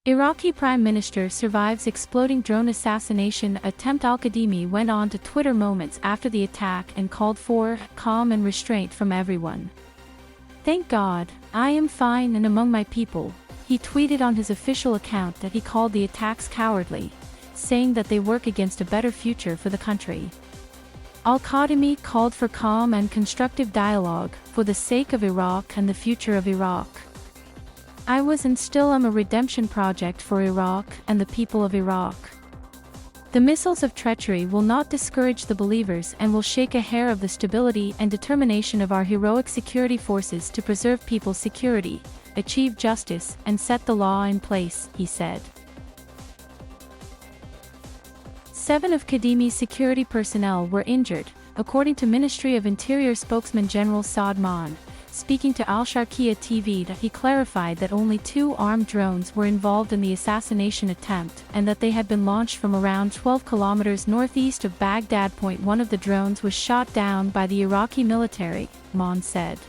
Iraqi Prime Minister survives exploding drone assassination attempt. Al-Kadhimi went on to Twitter moments after the attack and called for calm and restraint from everyone. "Thank God, I am fine and among my people." He tweeted on his official account that he called the attacks cowardly, saying that they work against a better future for the country. Al-Kadhimi called for calm and constructive dialogue for the sake of Iraq and the future of Iraq. "I was and still am a redemption project for Iraq and the people of Iraq. The missiles of treachery will not discourage the believers and will shake a hair of the stability and determination of our heroic security forces to preserve people's security, achieve justice, and set the law in place," he said. 7 of Kadhimi's security personnel were injured, according to Ministry of Interior spokesman General Saad Maan. Speaking to Al-Sharqiya TV, he clarified that only 2 armed drones were involved in the assassination attempt and that they had been launched from around 12 kilometers northeast of Baghdad. One of the drones was shot down by the Iraqi military, Maan said.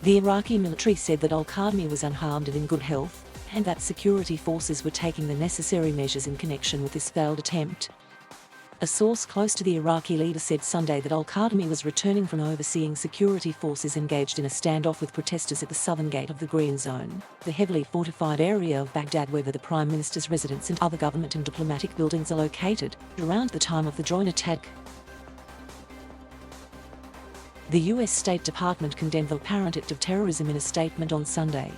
The Iraqi military said that Al-Kadhimi was unharmed and in good health, and that security forces were taking the necessary measures in connection with this failed attempt. A source close to the Iraqi leader said Sunday that Al-Kadhimi was returning from overseeing security forces engaged in a standoff with protesters at the southern gate of the Green Zone, the heavily fortified area of Baghdad where the Prime Minister's residence and other government and diplomatic buildings are located, around the time of the drone attack. The US State Department condemned the apparent act of terrorism in a statement on Sunday.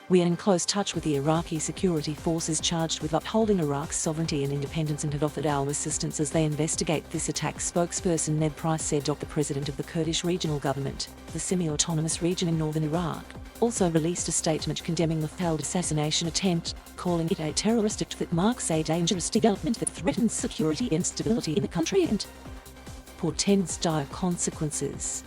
"We are in close touch with the Iraqi security forces charged with upholding Iraq's sovereignty and independence and have offered our assistance as they investigate this attack," spokesperson Ned Price said. The president of the Kurdish regional government, the semi-autonomous region in northern Iraq, also released a statement condemning the failed assassination attempt, calling it a terrorist act that marks a dangerous development that threatens security and stability in the country and portends dire consequences.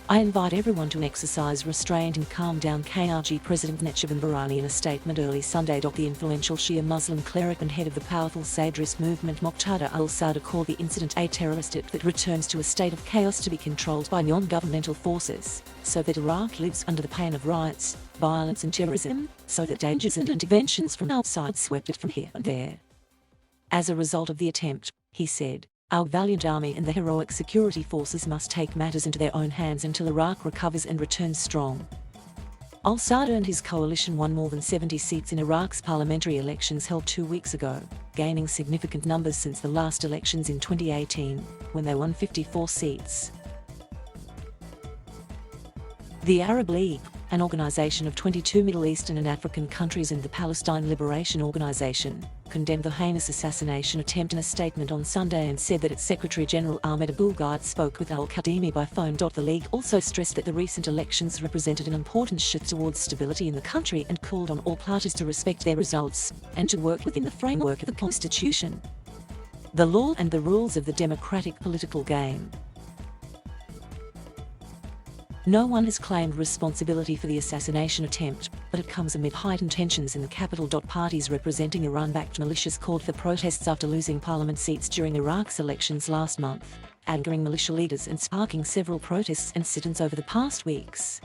"I invite everyone to exercise restraint and calm down," KRG President Nechavan Bahrani in a statement early Sunday. The influential Shia Muslim cleric and head of the powerful Sadrist movement Muqtada al-Sadr called the incident a terrorist act that returns to a state of chaos to be controlled by non-governmental forces, so that Iraq lives under the pain of riots, violence and terrorism, so that dangers and interventions from outside swept it from here and there. As a result of the attempt, he said, "Our valiant army and the heroic security forces must take matters into their own hands until Iraq recovers and returns strong." Al-Sadr and his coalition won more than 70 seats in Iraq's parliamentary elections held 2 weeks ago, gaining significant numbers since the last elections in 2018, when they won 54 seats. The Arab League, an organization of 22 Middle Eastern and African countries, and the Palestine Liberation Organization, condemned the heinous assassination attempt in a statement on Sunday and said that its Secretary General Ahmed Abul-Ghaid spoke with Al-Kadhimi by phone. The league also stressed that the recent elections represented an important shift towards stability in the country and called on all parties to respect their results and to work within the framework of the Constitution, the law and the rules of the democratic political game. No one has claimed responsibility for the assassination attempt, but it comes amid heightened tensions in the capital. Parties representing Iran-backed militias called for protests after losing parliament seats during Iraq's elections last month, angering militia leaders and sparking several protests and sit-ins over the past weeks.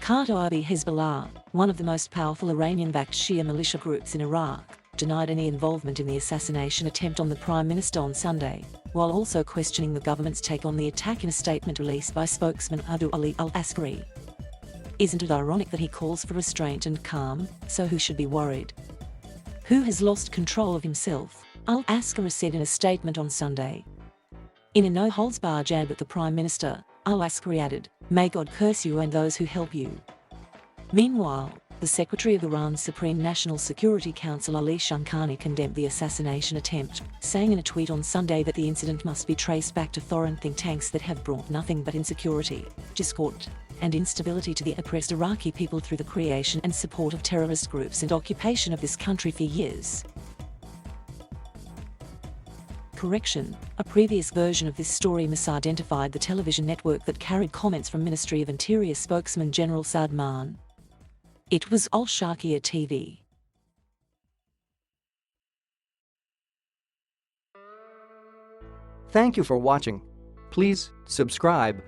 Kataib Hezbollah, one of the most powerful Iranian-backed Shia militia groups in Iraq, denied any involvement in the assassination attempt on the Prime Minister on Sunday, while also questioning the government's take on the attack in a statement released by spokesman Abu Ali al-Askari. "Isn't it ironic that he calls for restraint and calm, so who should be worried? Who has lost control of himself?" al-Askari said in a statement on Sunday. In a no-holds-barred jab at the Prime Minister, al-Askari added, "May God curse you and those who help you." Meanwhile, the Secretary of Iran's Supreme National Security Council Ali Shamkhani condemned the assassination attempt, saying in a tweet on Sunday that the incident must be traced back to foreign think tanks that have brought nothing but insecurity, discord, and instability to the oppressed Iraqi people through the creation and support of terrorist groups and occupation of this country for years. Correction: a previous version of this story misidentified the television network that carried comments from Ministry of Interior spokesman General Saad Maan. It was Al-Sharqiya TV. Thank you for watching. Please subscribe.